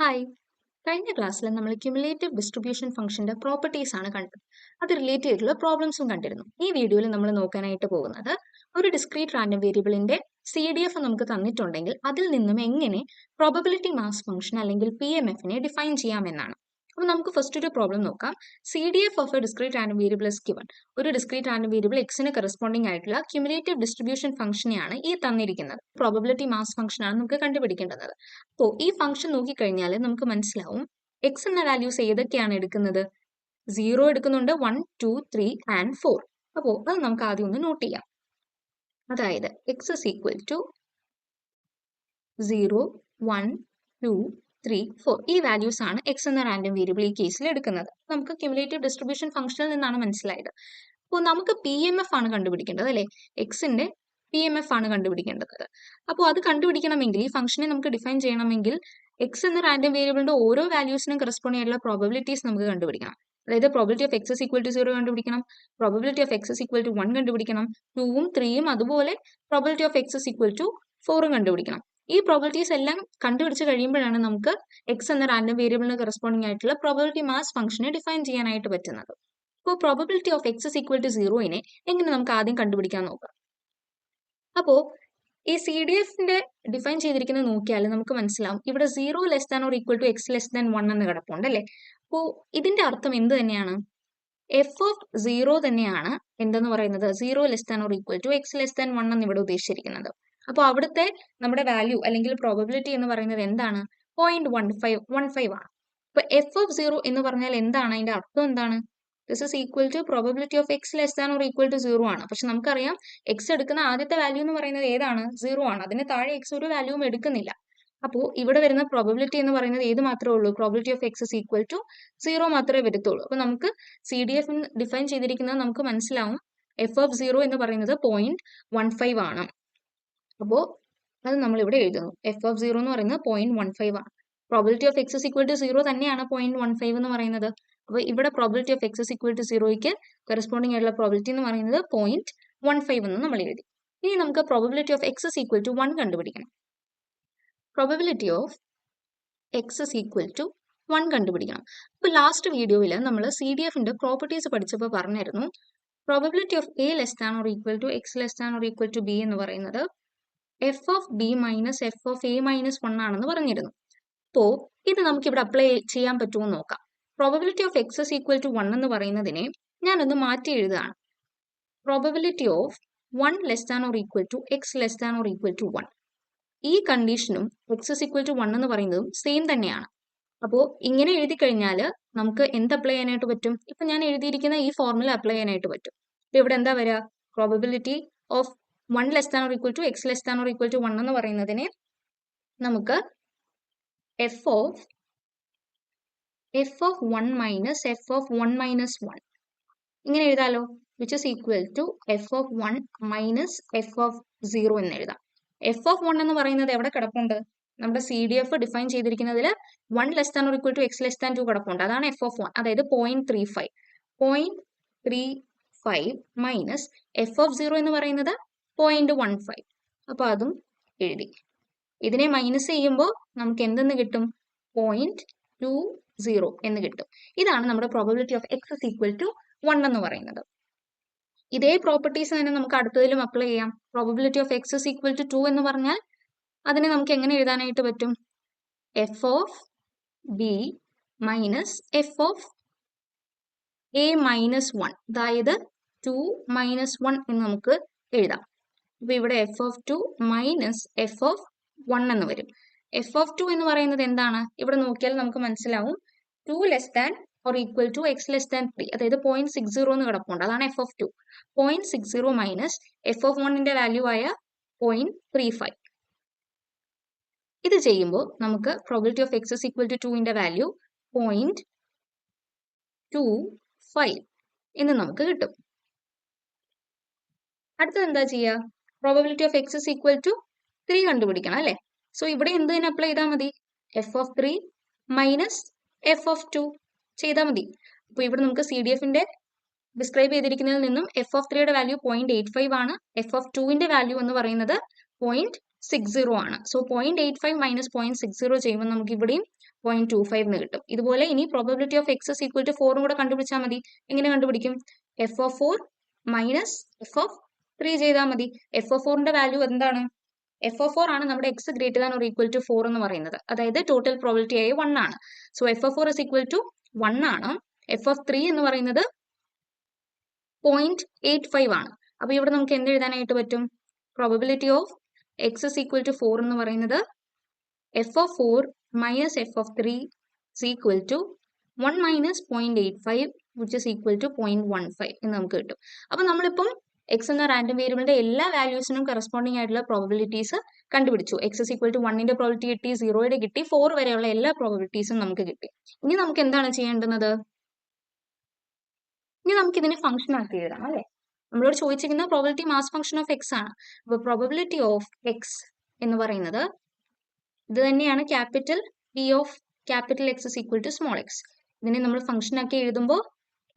Hi. കഴിഞ്ഞ ക്ലാസ്സിൽ നമ്മൾ ക്യുമുലേറ്റീവ് ഡിസ്ട്രിബ്യൂഷൻ ഫംഗ്ഷന്റെ പ്രോപ്പർട്ടീസ് ആണ് കണ്ടത്. അത് റിലേറ്റ് ചെയ്തിട്ടുള്ള പ്രോബ്ലംസും കണ്ടിരുന്നു. ഈ വീഡിയോയിൽ നമ്മൾ നോക്കാനായിട്ട് പോകുന്നത് ഒരു ഡിസ്ക്രീറ്റ് റാൻഡം വേരിയബിളിന്റെ CDF നമുക്ക് തന്നിട്ടുണ്ടെങ്കിൽ അതിൽ നിന്നും എങ്ങനെ പ്രോബബിലിറ്റി മാസ് ഫംഗ്ഷൻ അല്ലെങ്കിൽ PMF-നെ ഡിഫൈൻ ചെയ്യാമെന്നാണ്. അപ്പോൾ നമുക്ക് ഫസ്റ്റ് ഒരു പ്രോബ്ലം നോക്കാം. CDF of A discrete random variable is given. ഒരു ഡിസ്ക്രീറ്റ് റാൻഡം വേരിയബിൾ എക്സിന് കറസ്പോണ്ടിങ് ആയിട്ടുള്ള ക്യുമുലേറ്റീവ് ഡിസ്ട്രിബ്യൂഷൻ ഫംഗ്ഷനെയാണ് ഈ തന്നിരിക്കുന്നത്. പ്രോബബിലിറ്റി മാസ് ഫംഗ്ഷൻ ആണ് നമുക്ക് കണ്ടുപിടിക്കേണ്ടത്. അപ്പോൾ ഈ ഫംഗ്ഷൻ നോക്കിക്കഴിഞ്ഞാൽ നമുക്ക് മനസ്സിലാവും എക്സ് എന്ന വാല്യൂസ് ഏതൊക്കെയാണ് എടുക്കുന്നത്. 0 എടുക്കുന്നുണ്ട്, 1, 2, 3 ആൻഡ് 4. അപ്പോൾ അത് നമുക്ക് ആദ്യം ഒന്ന് നോട്ട് ചെയ്യാം. അതായത് എക്സ് ഇസ് ഈക്വൽ ടു 0, 1, 2, 3, 4 ഈ വാല്യൂസ് ആണ് എക്സ് എന്ന റാൻഡം വേരിയബിൾ ഈ കേസിൽ എടുക്കുന്നത്. നമുക്ക് ക്യുമുലേറ്റീവ് ഡിസ്ട്രിബ്യൂഷൻ ഫംഗ്ഷനിൽ നിന്നാണ് മനസ്സിലായത്. അപ്പോൾ നമുക്ക് PMF ആണ് കണ്ടുപിടിക്കേണ്ടത് അല്ലേ. എക്സിന്റെ PMF ആണ് കണ്ടുപിടിക്കേണ്ടത്. അപ്പോൾ അത് കണ്ടുപിടിക്കണമെങ്കിൽ ഈ ഫംഗ്ഷനെ നമുക്ക് ഡിഫൈൻ ചെയ്യണമെങ്കിൽ എക്സ് എന്ന റാൻഡം വേരിയബിളിന്റെ ഓരോ വാല്യൂസിനും കറസ്പോണ്ട് ആയിട്ടുള്ള പ്രോബബിലിറ്റീസ് നമുക്ക് കണ്ടുപിടിക്കണം. അതായത് probability of X equal to 0 കണ്ടുപിടിക്കണം, probability of X equal to 1 കണ്ടുപിടിക്കണം, 2ഉം 3ഉം അതുപോലെ probability of X equal to 4ഉം കണ്ടുപിടിക്കണം. ഈ പ്രോബിലിറ്റീസ് എല്ലാം കണ്ടുപിടിച്ച് കഴിയുമ്പോഴാണ് നമുക്ക് എക്സ് എന്ന റാൻഡം വേരിയബിളിന് കറസ്പോണ്ടിങ് ആയിട്ടുള്ള പ്രോബിലിറ്റി മാസ് ഫംഗ്ഷനെ ഡിഫൈൻ ചെയ്യാനായിട്ട് പറ്റുന്നത്. അപ്പോൾ probability of X equal to 0നെ എങ്ങനെ നമുക്ക് ആദ്യം കണ്ടുപിടിക്കാൻ നോക്കാം. അപ്പോൾ ഈ CDF-ന്റെ ഡിഫൈൻ ചെയ്തിരിക്കുന്നത് നോക്കിയാൽ നമുക്ക് മനസ്സിലാവും ഇവിടെ 0 less than or equal to X less than 1 എന്ന് കിടപ്പുണ്ട് അല്ലേ. അപ്പോൾ ഇതിന്റെ അർത്ഥം എന്ത് തന്നെയാണ്? f(0) തന്നെയാണ് എന്തെന്ന് പറയുന്നത് 0 less than or equal to X less than 1 എന്ന് ഇവിടെ ഉദ്ദേശിച്ചിരിക്കുന്നത്. അപ്പോൾ അവിടുത്തെ നമ്മുടെ വാല്യൂ അല്ലെങ്കിൽ പ്രോബബിലിറ്റി എന്ന് പറയുന്നത് എന്താണ്? 0.15 ആണ്. അപ്പോൾ f(0) എന്ന് പറഞ്ഞാൽ എന്താണ്? അതിന്റെ അർത്ഥം എന്താണ്? This is equal to probability of x less than or equal to 0 ആണ്. പക്ഷെ നമുക്കറിയാം എക്സ് എടുക്കുന്ന ആദ്യത്തെ വാല്യൂ എന്ന് പറയുന്നത് ഏതാണ്? 0 ആണ്. അതിന് താഴെ എക്സ് ഒരു വാല്യൂവും എടുക്കുന്നില്ല. അപ്പോൾ ഇവിടെ വരുന്ന പ്രോബബിലിറ്റി എന്ന് പറയുന്നത് ഏത് മാത്രമേ ഉള്ളൂ? Probability of X is equal to 0 മാത്രമേ വരത്തുള്ളൂ. അപ്പോൾ നമുക്ക് CDF ഡിഫൈൻ ചെയ്തിരിക്കുന്നത് നമുക്ക് മനസ്സിലാവും f(0) എന്ന് പറയുന്നത് 0.15 ആണ്. അപ്പോൾ അത് നമ്മൾ ഇവിടെ എഴുതുന്നു. f(0) എന്ന് പറയുന്നത് 0.15 ആണ്. Probability of X is equal to 0 തന്നെയാണ് 0.15 എന്ന് പറയുന്നത്. അപ്പോൾ ഇവിടെ probability of X is equal to 0ക്ക് കറസ്പോണ്ടിങ് ആയിട്ടുള്ള പ്രോബിലിറ്റി എന്ന് പറയുന്നത് 0.15 എന്ന് നമ്മൾ എഴുതി. ഇനി നമുക്ക് probability of X is equal to 1 കണ്ടുപിടിക്കണം. Probability of X is equal to 1 കണ്ടുപിടിക്കണം. അപ്പോൾ ലാസ്റ്റ് വീഡിയോയിൽ നമ്മൾ CDF-ന്റെ പ്രോപ്പർട്ടീസ് പഠിച്ചപ്പോൾ പറഞ്ഞിരുന്നു probability of a less than or equal to X less than or equal to b എന്ന് പറയുന്നത് f of b minus F of a minus 1 ആണെന്ന് പറഞ്ഞിരുന്നു. അപ്പോൾ ഇത് നമുക്ക് ഇവിടെ അപ്ലൈ ചെയ്യാൻ പറ്റുമോ എന്ന് നോക്കാം. Probability of X is equal to 1 എന്ന് പറയുന്നതിനെ ഞാനൊന്ന് മാറ്റി എഴുതുകയാണ്. Probability of 1 less than or equal to X less than or equal to 1 ഈ കണ്ടീഷനും എക്സ് ഇസ് ഈക്വൽ ടു 1 എന്ന് പറയുന്നതും സെയിം തന്നെയാണ്. അപ്പോൾ ഇങ്ങനെ എഴുതി കഴിഞ്ഞാൽ നമുക്ക് എന്ത് അപ്ലൈ ചെയ്യാനായിട്ട് പറ്റും? ഇപ്പം ഞാൻ എഴുതിയിരിക്കുന്ന ഈ ഫോർമുല അപ്ലൈ ചെയ്യാനായിട്ട് പറ്റും. ഇപ്പം ഇവിടെ എന്താ വരിക? Probability of 1 less than or equal to X less than or equal to 1 എന്ന് പറയുന്നതിനെ നമുക്ക് F of 1 minus F of 1 minus 1 ഇങ്ങനെ എഴുതാലോ. Which is equal to F of 1 minus F of 0 എന്ന് എഴുതാം. എഫ് ഓഫ് 1 എന്ന് പറയുന്നത് എവിടെ കിടപ്പുണ്ട്? നമ്മുടെ CDF ഡിഫൈൻ ചെയ്തിരിക്കുന്നതിൽ 1 less than or equal to X less than 2 കിടപ്പുണ്ട്. അതാണ് എഫ് ഓഫ് 1, അതായത് 0.35 മൈനസ് എഫ് ഓഫ് 0 എന്ന് പറയുന്നത് 0.15. അപ്പോൾ അതും എഴുതി. ഇതിനെ മൈനസ് ചെയ്യുമ്പോൾ നമുക്ക് എന്തെന്ന് കിട്ടും? 0.20 എന്ന് കിട്ടും. ഇതാണ് നമ്മുടെ probability of X is equal to 1 എന്ന് പറയുന്നത്. ഇതേ പ്രോപ്പർട്ടീസ് തന്നെ നമുക്ക് അടുത്തതിലും അപ്ലൈ ചെയ്യാം. Probability of X is equal to 2 എന്ന് പറഞ്ഞാൽ അതിനെ നമുക്ക് എങ്ങനെ എഴുതാനായിട്ട് പറ്റും? F of b minus F of a minus 1, അതായത് 2 മൈനസ് 1 എന്ന് നമുക്ക് എഴുതാം. അപ്പോൾ ഇവിടെ F of 2 minus F of 1 എന്ന് വരും. എഫ് ഓഫ് 2 എന്ന് പറയുന്നത് എന്താണ്? ഇവിടെ നോക്കിയാൽ നമുക്ക് മനസ്സിലാവും 2 less than or equal to X less than 3, അതായത് 0.60 എന്ന് കിടപ്പുണ്ട്. അതാണ് F of 2. 0.60 minus F of 1ന്റെ വാല്യൂ ആയ 0.35. ഇത് ചെയ്യുമ്പോൾ നമുക്ക് probability of X is equal to 2ന്റെ വാല്യൂ 0.25 എന്ന് നമുക്ക് കിട്ടും. അടുത്തത് എന്താ ചെയ്യുക? Probability of X is equal to 3 കണ്ടുപിടിക്കണം അല്ലേ. സോ ഇവിടെ എന്ത് തന്നെ അപ്ലൈ ചെയ്താൽ മതി? F of 3 minus F of 2 ചെയ്താൽ മതി. അപ്പോൾ ഇവിടെ നമുക്ക് CDF-ന്റെ ഡിസ്ക്രൈബ് ചെയ്തിരിക്കുന്നതിൽ നിന്നും എഫ് ഓഫ് 3യുടെ വാല്യൂ 0.85 ആണ്. എഫ് ഓഫ് 2ന്റെ വാല്യൂ എന്ന് പറയുന്നത് 0.60 ആണ്. സോ 0.85 മൈനസ് 0.60 ചെയ്യുമ്പോൾ നമുക്ക് ഇവിടെയും 0.25 എന്ന് കിട്ടും. ഇതുപോലെ ഇനി probability of X is equal to 4 കൂടെ കണ്ടുപിടിച്ചാൽ മതി. എങ്ങനെ കണ്ടുപിടിക്കും? F of 4 minus F of 3 ചെയ്താൽ മതി. എഫ് ഓഫ് 4ന്റെ വാല്യൂ എന്താണ്? എഫ് ഓഫ് 4 ആണ് നമ്മുടെ x greater than or equal to 4 എന്ന് പറയുന്നത്. അതായത് ടോട്ടൽ പ്രോബിലിറ്റി ആയി 1 ആണ്. So f of 4 is equal to 1 ആണ്. എഫ് ഓഫ് 3 എന്ന് പറയുന്നത് 0.85 ആണ്. അപ്പൊ ഇവിടെ നമുക്ക് എന്ത് എഴുതാനായിട്ട് പറ്റും? Probability of X is equal to 4 എന്ന് പറയുന്നത് f of 4 minus F of 3 is equal to 1 minus 0.85 which is equal to 0.15 എന്ന് നമുക്ക് കിട്ടും. അപ്പൊ നമ്മളിപ്പം എക്സ് എന്ന റാൻഡം വേരിയബിളിന്റെ എല്ലാ വാല്യൂസിനും കറസ്പോണ്ടിങ് ആയിട്ടുള്ള പ്രോബബിലിറ്റീസ് കണ്ടുപിടിച്ചു. എക്സ് ഇസ് ഈക്വൽ ടു 1ന്റെ പ്രോബിലിറ്റി കിട്ടി, 0യുടെ കിട്ടി, 4 വരെയുള്ള എല്ലാ പ്രോബബിലിറ്റീസും നമുക്ക് കിട്ടി. ഇനി നമുക്ക് എന്താണ് ചെയ്യേണ്ടുന്നത്? ഇനി നമുക്ക് ഇതിനെ ഫംഗ്ഷൻ ആക്കി എഴുതാം അല്ലെ? നമ്മളോട് ചോദിച്ചിരിക്കുന്ന probability mass function of X ആണ്. അപ്പൊ പ്രോബബിലിറ്റി ഓഫ് എക്സ് എന്ന് പറയുന്നത് ഇത് തന്നെയാണ് capital P of capital X is equal to small X. ഇതിനെ നമ്മൾ ഫംഗ്ഷൻ ആക്കി എഴുതുമ്പോൾ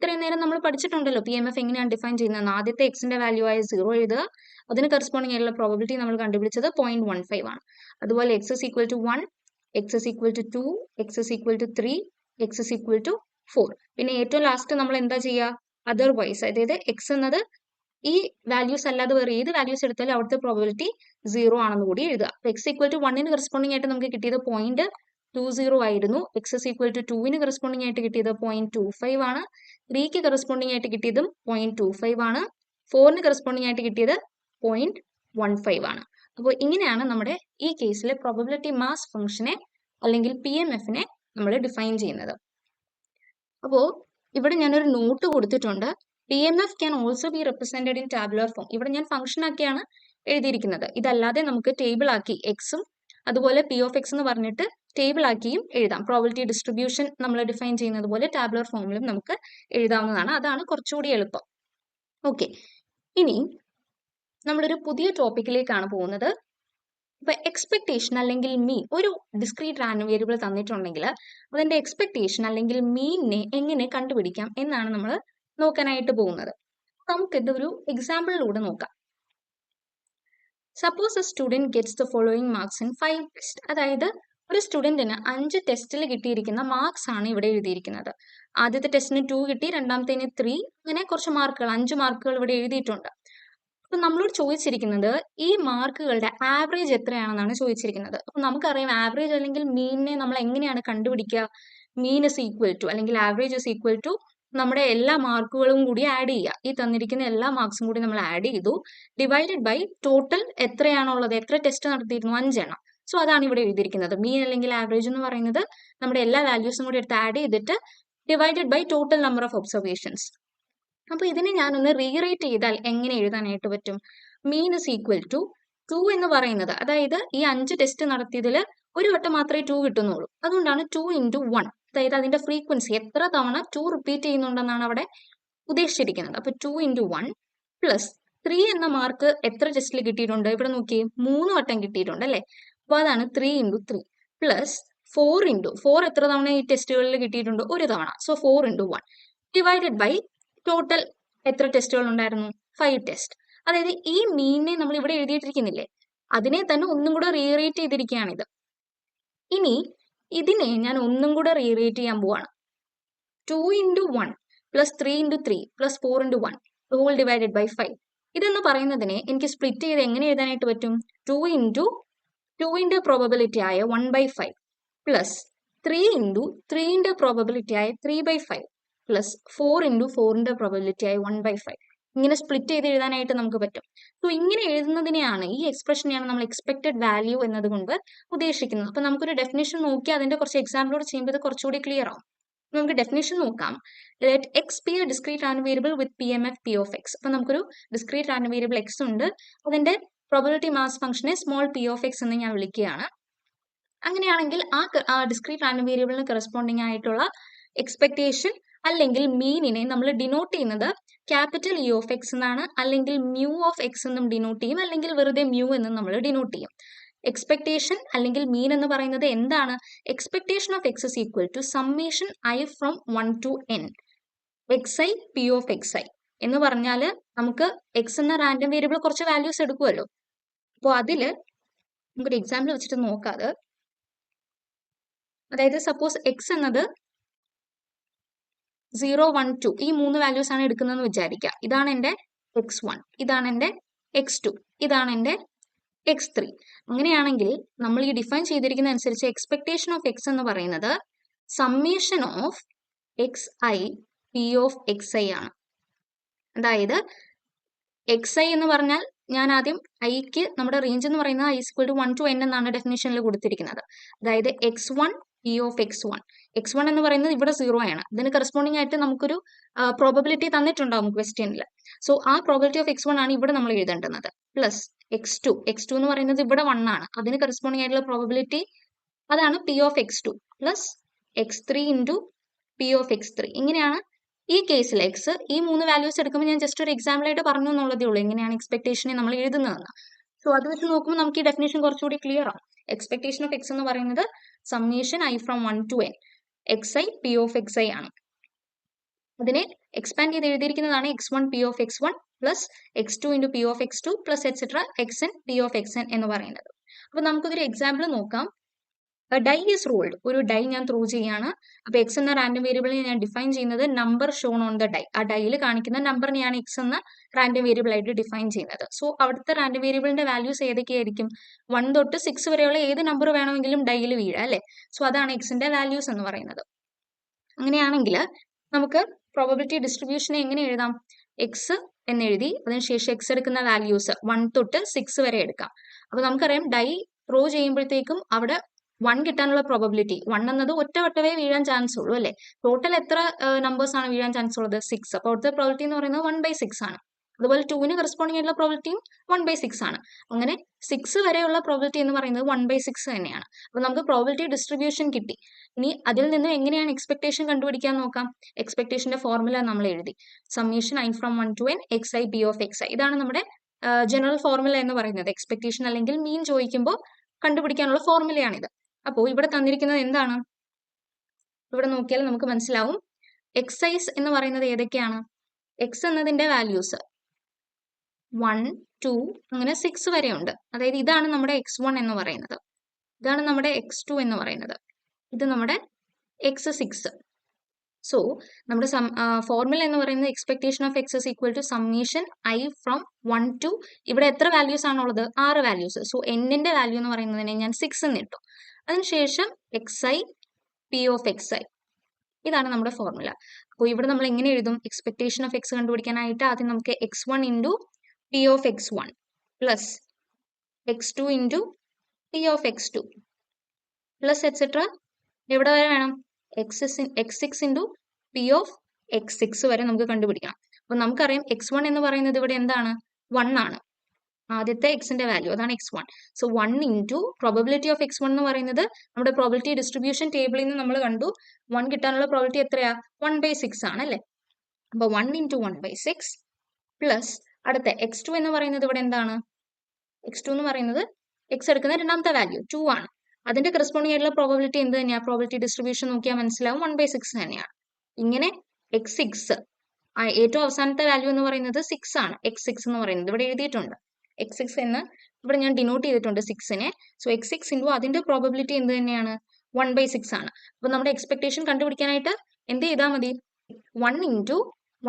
ഇത്രയും നേരം നമ്മൾ പഠിച്ചിട്ടുണ്ടല്ലോ പി എം എഫ് എങ്ങനെയാണ് ഡിഫൈൻ ചെയ്യുന്നത്. ആദ്യത്തെ എക്സിന്റെ വാല്യൂ ആയ 0 എഴുതുക, അതിന് കറസ്പോണ്ടിങ് ആയിട്ടുള്ള പ്രോബബിലിറ്റി നമ്മൾ കണ്ടുപിടിച്ചത് 0.15 ആണ്. അതുപോലെ x is equal to 1, x is equal to 2, x is equal to 3, x is equal to 4. പിന്നെ ഏറ്റവും ലാസ്റ്റ് നമ്മൾ എന്താ ചെയ്യുക? അതർവൈസ്, അതായത് എക്സ് എന്നത് ഈ വാല്യൂസ് അല്ലാതെ വേറെ ഏത് വാല്യൂസ് എടുത്താലും അവിടുത്തെ പ്രോബബിലിറ്റി 0 ആണെന്ന് കൂടി എഴുതുക. എക്സ് ഈക്വൽ ടു 1ന് കറസ്പോണ്ടിങ് ആയിട്ട് നമുക്ക് കിട്ടിയത് 0.20 ആയിരുന്നു. എക്സ് ഇസ് ഈക്വൽ ടു 2ന് കറസ്പോണ്ടിങ് ആയിട്ട് കിട്ടിയത് 0.25 ആണ്. 3ക്ക് കറസ്പോണ്ടിങ് ആയിട്ട് കിട്ടിയതും 0.25 ആണ്. 4ന് കറസ്പോണ്ടിങ് ആയിട്ട് കിട്ടിയത് 0.15 ആണ്. അപ്പോൾ ഇങ്ങനെയാണ് നമ്മുടെ ഈ കേസിലെ പ്രോബബിലിറ്റി മാസ് ഫംഗ്ഷനെ അല്ലെങ്കിൽ പി എം എഫിനെ നമ്മൾ ഡിഫൈൻ ചെയ്യുന്നത്. അപ്പോൾ ഇവിടെ ഞാനൊരു നോട്ട് കൊടുത്തിട്ടുണ്ട്. P M F can also be represented in tabular form. ഇവിടെ ഞാൻ ഫംഗ്ഷൻ ആക്കിയാണ് എഴുതിയിരിക്കുന്നത്. ഇതല്ലാതെ നമുക്ക് ടേബിൾ ആക്കി എക്സും അതുപോലെ പി ഓഫ് എക്സ് എന്ന് പറഞ്ഞിട്ട് ടേബിൾ ആക്കിയും എഴുതാം. പ്രോബബിലിറ്റി ഡിസ്ട്രിബ്യൂഷൻ നമ്മൾ ഡിഫൈൻ ചെയ്യുന്നത് പോലെ ടാബുലർ ഫോമിലും നമുക്ക് എഴുതാവുന്നതാണ്. അതാണ് കുറച്ചുകൂടി എളുപ്പം. ഓക്കെ, ഇനി നമ്മളൊരു പുതിയ ടോപ്പിക്കിലേക്കാണ് പോകുന്നത്. ഇപ്പൊ എക്സ്പെക്ടേഷൻ അല്ലെങ്കിൽ മീൻ, ഒരു ഡിസ്ക്രീറ്റ് റാൻഡം വേരിയബിൾ തന്നിട്ടുണ്ടെങ്കിൽ അതിന്റെ എക്സ്പെക്ടേഷൻ അല്ലെങ്കിൽ മീനിനെ എങ്ങനെ കണ്ടുപിടിക്കാം എന്നാണ് നമ്മൾ നോക്കാനായിട്ട് പോകുന്നത്. നമുക്കിത് ഒരു എക്സാമ്പിളിലൂടെ നോക്കാം. Suppose A student gets the following marks in 5 test. അതായത് ഒരു സ്റ്റുഡന്റിന് 5 ടെസ്റ്റിൽ കിട്ടിയിരിക്കുന്ന മാർക്സ് ആണ് ഇവിടെ എഴുതിയിരിക്കുന്നത്. ആദ്യത്തെ ടെസ്റ്റിന് 2 കിട്ടി, രണ്ടാമത്തേന് 3, അങ്ങനെ കുറച്ച് മാർക്കുകൾ 5 മാർക്കുകൾ ഇവിടെ എഴുതിയിട്ടുണ്ട്. അപ്പൊ നമ്മളോട് ചോദിച്ചിരിക്കുന്നത് ഈ മാർക്കുകളുടെ ആവറേജ് എത്രയാണെന്നാണ് ചോദിച്ചിരിക്കുന്നത്. അപ്പൊ നമുക്കറിയാം ആവറേജ് അല്ലെങ്കിൽ മീനിനെ നമ്മൾ എങ്ങനെയാണ് കണ്ടുപിടിക്കുക? മീൻ ഇസ് ഈക്വൽ ടു അല്ലെങ്കിൽ ആവറേജ് ഇസ് ഈക്വൽ ടു നമ്മുടെ എല്ലാ മാർക്കുകളും കൂടി ആഡ് ചെയ്യുക. ഈ തന്നിരിക്കുന്ന എല്ലാ മാർക്സും കൂടി നമ്മൾ ആഡ് ചെയ്തു, ഡിവൈഡഡ് ബൈ ടോട്ടൽ എത്രയാണുള്ളത്, എത്ര ടെസ്റ്റ് നടത്തിയിരുന്നു? 5 എണ്ണം. സോ അതാണ് ഇവിടെ എഴുതിയിരിക്കുന്നത്. മീൻ അല്ലെങ്കിൽ ആവറേജ് എന്ന് പറയുന്നത് നമ്മുടെ എല്ലാ വാല്യൂസും കൂടി എടുത്ത് ആഡ് ചെയ്തിട്ട് divided by total number of observations. അപ്പൊ ഇതിനെ ഞാനൊന്ന് റീറേറ്റ് ചെയ്താൽ എങ്ങനെ എഴുതാനായിട്ട് പറ്റും? മീൻ ഇസ് ഈക്വൽ ടു 2 എന്ന് പറയുന്നത്, അതായത് ഈ 5 ടെസ്റ്റ് നടത്തിയതിൽ ഒരു വട്ടം മാത്രമേ 2 കിട്ടുന്നുള്ളൂ. അതുകൊണ്ടാണ് 2 into 1, അതായത് അതിന്റെ ഫ്രീക്വൻസി എത്ര തവണ 2 റിപ്പീറ്റ് ചെയ്യുന്നുണ്ടെന്നാണ് അവിടെ ഉദ്ദേശിച്ചിരിക്കുന്നത്. അപ്പൊ 2 into 1 പ്ലസ് 3 എന്ന മാർക്ക് എത്ര ടെസ്റ്റിൽ കിട്ടിയിട്ടുണ്ട്? ഇവിടെ നോക്കിയേ, 3 വട്ടം കിട്ടിയിട്ടുണ്ട് അല്ലെ? അപ്പൊ അതാണ് 3 into 3 പ്ലസ് 4 into 4 എത്ര തവണ ഈ ടെസ്റ്റുകളിൽ കിട്ടിയിട്ടുണ്ട്? ഒരു തവണ. So 4 into 1 divided by total എത്ര ടെസ്റ്റുകൾ ഉണ്ടായിരുന്നു? 5 ടെസ്റ്റ്. അതായത് ഈ മീനിനെ നമ്മൾ ഇവിടെ എഴുതിയിട്ടിരിക്കുന്നില്ലേ, അതിനെ തന്നെ ഒന്നും കൂടെ റീറേറ്റ് ചെയ്തിരിക്കുകയാണിത്. ഇനി ഇതിനെ ഞാൻ ഒന്നും കൂടെ റീറേറ്റ് ചെയ്യാൻ പോവാണ്. 2 into 1 plus 3 into 3 plus 4 into 1 whole divided by 5. ഇതെന്ന് പറയുന്നതിനെ എനിക്ക് സ്പ്ലിറ്റ് ചെയ്ത് എങ്ങനെ എഴുതാനായിട്ട് പറ്റും? 2 into 2ന്റെ പ്രോബബിലിറ്റി ആയ 1/5 പ്ലസ് 3 into 3ന്റെ പ്രോബബിലിറ്റി ആയ 3/5 പ്ലസ് 4 into 4ന്റെ പ്രോബബിലിറ്റി ആയ 1/5. ഇങ്ങനെ സ്പ്ലിറ്റ് ചെയ്ത് എഴുതാനായിട്ട് നമുക്ക് പറ്റും. സോ ഇങ്ങനെ എഴുതുന്നതിനെയാണ്, ഈ എക്സ്പ്രഷനെയാണ് നമ്മൾ എക്സ്പെക്ടഡ് വാല്യൂ എന്നതുകൊണ്ട് ഉദ്ദേശിക്കുന്നത്. അപ്പൊ നമുക്കൊരു ഡെഫിനേഷൻ നോക്കി അതിന്റെ കുറച്ച് എക്സാമ്പിളോട് ചെയ്യുമ്പോൾ ഇത് കുറച്ചുകൂടി ക്ലിയർ ആവും. നമുക്ക് ഡെഫിനേഷൻ നോക്കാം. Let X B A discrete random variable with P M F P of X. അപ്പൊ നമുക്കൊരു ഡിസ്ക്രീറ്റ് റാൻഡം വേരിയബിൾ എക്സ് ഉണ്ട്, അതിന്റെ പ്രോബബിലിറ്റി മാസ് ഫംഗ്ഷനെ സ്മോൾ പി ഓഫ് എക്സ് എന്ന് ഞാൻ വിളിക്കുകയാണ്. അങ്ങനെയാണെങ്കിൽ ആ ഡിസ്ക്രീറ്റ് റാൻഡം വേരിയബിളിന് കറസ്പോണ്ടിങ് ആയിട്ടുള്ള എക്സ്പെക്ടേഷൻ അല്ലെങ്കിൽ മീനിനെ നമ്മൾ ഡിനോട്ട് ചെയ്യുന്നത് ക്യാപിറ്റൽ ഇ ഓഫ് എക്സ് എന്നാണ്, അല്ലെങ്കിൽ മ്യൂ ഓഫ് എക്സ് എന്നും ഡിനോട്ട് ചെയ്യും, അല്ലെങ്കിൽ വെറുതെ മ്യൂ എന്നും നമ്മൾ ഡിനോട്ട് ചെയ്യും. എക്സ്പെക്ടേഷൻ അല്ലെങ്കിൽ മീൻ എന്ന് പറയുന്നത് എന്താണ്? Expectation of X is equal to summation i from 1 to n x i p of x i എന്ന് പറഞ്ഞാൽ നമുക്ക് എക്സ് എന്ന റാൻഡം വേരിയബിൾ കുറച്ച് വാല്യൂസ് എടുക്കുമല്ലോ. അപ്പോൾ അതില് നമുക്കൊരു എക്സാമ്പിൾ വെച്ചിട്ട് നോക്കാം അത്. അതായത് സപ്പോസ് എക്സ് എന്നത് 0, 1, 2 ഈ 3 വാല്യൂസ് ആണ് എടുക്കുന്നതെന്ന് വിചാരിക്കുക. ഇതാണ് എൻ്റെ x1, ഇതാണ് എൻ്റെ x2, ഇതാണ് എൻ്റെ x3. അങ്ങനെയാണെങ്കിൽ നമ്മൾ ഈ ഡിഫൈൻ ചെയ്തിരിക്കുന്ന അനുസരിച്ച് എക്സ്പെക്ടേഷൻ ഓഫ് എക്സ് എന്ന് പറയുന്നത് summation of xi p of xi ആണ്. അതായത് xi എന്ന് പറഞ്ഞാൽ ഞാൻ ആദ്യം ഐക്ക് നമ്മുടെ റേഞ്ച് എന്ന് പറയുന്നത് i = 1 to n എന്നാണ് ഡെഫിനേഷനിൽ കൊടുത്തിരിക്കുന്നത്. അതായത് x1 p of x1. x1 എന്ന് പറയുന്നത് ഇവിടെ 0 ആണ്. ഇതിന് കറസ്പോണ്ടിങ് ആയിട്ട് നമുക്കൊരു പ്രോബബിലിറ്റി തന്നിട്ടുണ്ടാവും ക്വസ്റ്റ്യനിൽ. സോ ആ പ്രോബബിലിറ്റി ഓഫ് x1 ആണ് ഇവിടെ നമ്മൾ എഴുതേണ്ടത്. പ്ലസ് x2 എന്ന് പറയുന്നത് ഇവിടെ 1 ആണ്. അതിന് കറസ്പോണ്ടിങ് ആയിട്ടുള്ള പ്രോബബിലിറ്റി അതാണ് p of x2 plus x3 into p of x3. ഇങ്ങനെയാണ് ഈ കേസിൽ എക്സ് ഈ 3 വാല്യൂസ് എടുക്കുമ്പോൾ ഞാൻ ജസ്റ്റ് ഒരു എക്സാമ്പിൾ ആയിട്ട് പറഞ്ഞു എന്നുള്ളതേ ഉള്ളൂ എങ്ങനെയാണ് എക്സ്പെക്ടേഷനെ നമ്മൾ എഴുതുന്നതെന്ന്. സോ അത് വെച്ച് നോക്കുമ്പോൾ നമുക്ക് ഈ ഡെഫിനേഷൻ കുറച്ചുകൂടി ക്ലിയർ ആണ്. എക്സ്പെക്ടേഷൻ ഓഫ് എക്സ് എന്ന് പറയുന്നത് summation i from 1 to n xi p of xi ആണ്. അതിനെ എക്സ്പാൻഡ് ചെയ്ത് എഴുതിയിരിക്കുന്നതാണ് x1 p of x1 plus x2 into p of x2 plus etcetera xn p of xn എന്ന് പറയുന്നത്. അപ്പോൾ നമുക്കിതൊരു എക്സാമ്പിൾ നോക്കാം. Die is rolled. ഒരു ഡൈ ഞാൻ ത്രൂ ചെയ്യാണ്. അപ്പോൾ എക്സ് എന്ന റാൻഡം വേരിയബിളിനെ ഞാൻ ഡിഫൈൻ ചെയ്യുന്നത് number shown on the die. ആ ഡൈയിൽ കാണിക്കുന്ന നമ്പറിനെയാണ് എക്സ് എന്ന റാൻഡം വേരിയബിൾ ആയിട്ട് ഡിഫൈൻ ചെയ്യുന്നത്. സോ അവിടുത്തെ റാൻഡം വേരിയബിളിന്റെ വാല്യൂസ് ഏതൊക്കെയായിരിക്കും? 1 തൊട്ട് 6 വരെയുള്ള ഏത് നമ്പർ വേണമെങ്കിലും ഡൈയിൽ വീഴാം അല്ലേ? സോ അതാണ് എക്സിന്റെ വാല്യൂസ് എന്ന് പറയുന്നത്. അങ്ങനെയാണെങ്കിൽ നമുക്ക് പ്രോബബിലിറ്റി ഡിസ്ട്രിബ്യൂഷനെ എങ്ങനെ എഴുതാം? എക്സ് എന്നെഴുതി അതിനുശേഷം എക്സ് എടുക്കുന്ന വാല്യൂസ് 1 തൊട്ട് 6 വരെ എടുക്കാം. അപ്പോൾ നമുക്കറിയാം ഡൈ ത്രോ ചെയ്യുമ്പോഴത്തേക്കും അവിടെ 1 കിട്ടാനുള്ള പ്രോബബിലിറ്റി 1 എന്നത് ഒറ്റ വട്ടവേ വീഴാൻ ചാൻസ് ഉള്ളൂ അല്ലേ? ടോട്ടൽ എത്ര നമ്പേഴ്സ് ആണ് വീഴാൻ ചാൻസ് ഉള്ളത്? 6. അപ്പോൾ അവിടുത്തെ പ്രോബിലിറ്റി എന്ന് പറയുന്നത് 1/6 ആണ്. അതുപോലെ 2ന് കറസ്പോണ്ടിങ് ആയിട്ടുള്ള പ്രോബിലിറ്റിയും 1/6 ആണ്. അങ്ങനെ 6 വരെയുള്ള പ്രോബിലിറ്റി എന്ന് പറയുന്നത് 1/6 തന്നെയാണ്. അപ്പോൾ നമുക്ക് പ്രോബിലിറ്റി ഡിസ്ട്രിബ്യൂഷൻ കിട്ടി. ഇനി അതിൽ നിന്ന് എങ്ങനെയാണ് എക്സ്പെക്ടേഷൻ കണ്ടുപിടിക്കാൻ നോക്കാം. എക്സ്പെക്ടേഷന്റെ ഫോർമുല നമ്മൾ എഴുതി. Summation i from 1 to n xi p of xi. ഇതാണ് നമ്മുടെ ജനറൽ ഫോർമുല എന്ന് പറയുന്നത്. എക്സ്പെക്ടേഷൻ അല്ലെങ്കിൽ മീൻ ചോദിക്കുമ്പോൾ കണ്ടുപിടിക്കാനുള്ള ഫോർമുലയാണിത്. അപ്പോൾ ഇവിടെ തന്നിരിക്കുന്നത് എന്താണ്? ഇവിടെ നോക്കിയാൽ നമുക്ക് മനസ്സിലാവും. എക്സൈസ് എന്ന് പറയുന്നത് ഏതൊക്കെയാണ്? എക്സ് എന്നതിന്റെ വാല്യൂസ് 1, 2 അങ്ങനെ 6 വരെ ഉണ്ട്. അതായത് ഇതാണ് നമ്മുടെ x1 എന്ന് പറയുന്നത്, ഇതാണ് നമ്മുടെ x2 എന്ന് പറയുന്നത്, ഇത് നമ്മുടെ x6. സോ നമ്മുടെ ഫോർമുല എന്ന് പറയുന്നത് expectation of X is equal to summation i from 1 to ഇവിടെ എത്ര വാല്യൂസ് ആണുള്ളത്? 6 വാല്യൂസ്. സോ എന്നിന്റെ വാല്യൂ എന്ന് പറയുന്നതിനെ ഞാൻ 6 എന്ന് ഇട്ടു. അതിനുശേഷം xi p ഓഫ് xi. ഇതാണ് നമ്മുടെ ഫോർമുല. അപ്പോൾ ഇവിടെ നമ്മൾ എങ്ങനെ എഴുതും? എക്സ്പെക്ടേഷൻ ഓഫ് എക്സ് കണ്ടുപിടിക്കാനായിട്ട് ആദ്യം നമുക്ക് x1 into p of x1 plus x2 into p of x2 plus etcetera എവിടെ വരെ വേണം? x6 into p of x6 വരെ നമുക്ക് കണ്ടുപിടിക്കണം. അപ്പോൾ നമുക്കറിയാം x1 എന്ന് പറയുന്നത് ഇവിടെ എന്താണ്? 1 ആണ്. ആദ്യത്തെ എക്സിന്റെ വാല്യൂ അതാണ് x1. So 1 into probability of x1 എന്ന് പറയുന്നത് നമ്മുടെ പ്രോബിലിറ്റി ഡിസ്ട്രിബ്യൂഷൻ ടേബിളിൽ നിന്ന് നമ്മൾ കണ്ടു 1 കിട്ടാനുള്ള പ്രോബിലിറ്റി എത്രയാ? 1/6 ആണ് അല്ലേ? അപ്പോൾ 1 ഇൻറ്റു 1/6 പ്ലസ് അടുത്ത x2 എന്ന് പറയുന്നത് ഇവിടെ എന്താണ്? x2 എന്ന് പറയുന്നത് എക്സ് എടുക്കുന്ന രണ്ടാമത്തെ വാല്യൂ 2 ആണ്. അതിന്റെ കറസ്പോണ്ടിങ് ആയിട്ടുള്ള പ്രോബിലിറ്റി എന്ത് തന്നെയാണ്? പ്രോബിലിറ്റി ഡിസ്ട്രിബ്യൂഷൻ നോക്കിയാൽ മനസ്സിലാവും 1/6 തന്നെയാണ്. ഇങ്ങനെ x6 ഏറ്റവും അവസാനത്തെ വാല്യൂ എന്ന് പറയുന്നത് 6 ആണ്. x6 എന്ന് പറയുന്നത് ഇവിടെ എഴുതിയിട്ടുണ്ട്. x6 എന്ന് ഇവിടെ ഞാൻ ഡിനോട്ട് ചെയ്തിട്ടുണ്ട് 6നെ. സോ x6 ഇൻറ്റു അതിന്റെ പ്രോബബിലിറ്റി എന്ത് തന്നെയാണ്? 1/6 ആണ്. അപ്പോൾ നമ്മുടെ എക്സ്പെക്ടേഷൻ കണ്ടുപിടിക്കാനായിട്ട് എന്ത് ചെയ്താൽ മതി? 1 into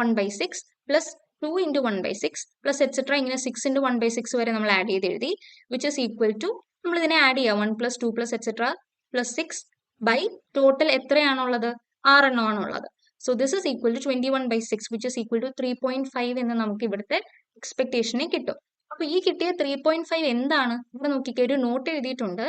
1/6 plus 2 into 1/6 plus etcetera ഇങ്ങനെ 6 ഇൻറ്റു 1/6 വരെ നമ്മൾ ആഡ് ചെയ്ത് എഴുതി. വിച്ച് ഇസ് ഈക്വൽ ടു നമ്മൾ ഇതിനെ ആഡ് ചെയ്യുക 1 plus 2 plus etcetera plus 6 by total എത്രയാണുള്ളത്? 6 എണ്ണമാണുള്ളത്. So this is equal to 21/6 which is equal to 3.5 എന്ന് നമുക്ക് ഇവിടുത്തെ എക്സ്പെക്ടേഷനെ കിട്ടും. അപ്പൊ ഈ കിട്ടിയ 3.5 എന്താണ്? ഇവിടെ നോക്കിക്കേ, ഒരു നോട്ട് എഴുതിയിട്ടുണ്ട്.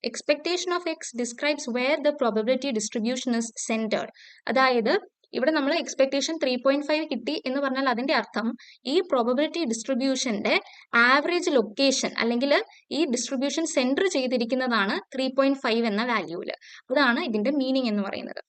Expectation of x describes where the probability distribution is centred. അതായത് ഇവിടെ നമ്മൾ എക്സ്പെക്ടേഷൻ 3.5 കിട്ടി എന്ന് പറഞ്ഞാൽ അതിന്റെ അർത്ഥം ഈ പ്രോബബിലിറ്റി ഡിസ്ട്രിബ്യൂഷന്റെ ആവറേജ് ലൊക്കേഷൻ അല്ലെങ്കിൽ ഈ ഡിസ്ട്രിബ്യൂഷൻ സെന്റർ ചെയ്തിരിക്കുന്നതാണ് 3.5 എന്ന വാല്യൂവിൽ. അതാണ് ഇതിന്റെ മീനിങ് എന്ന് പറയുന്നത്.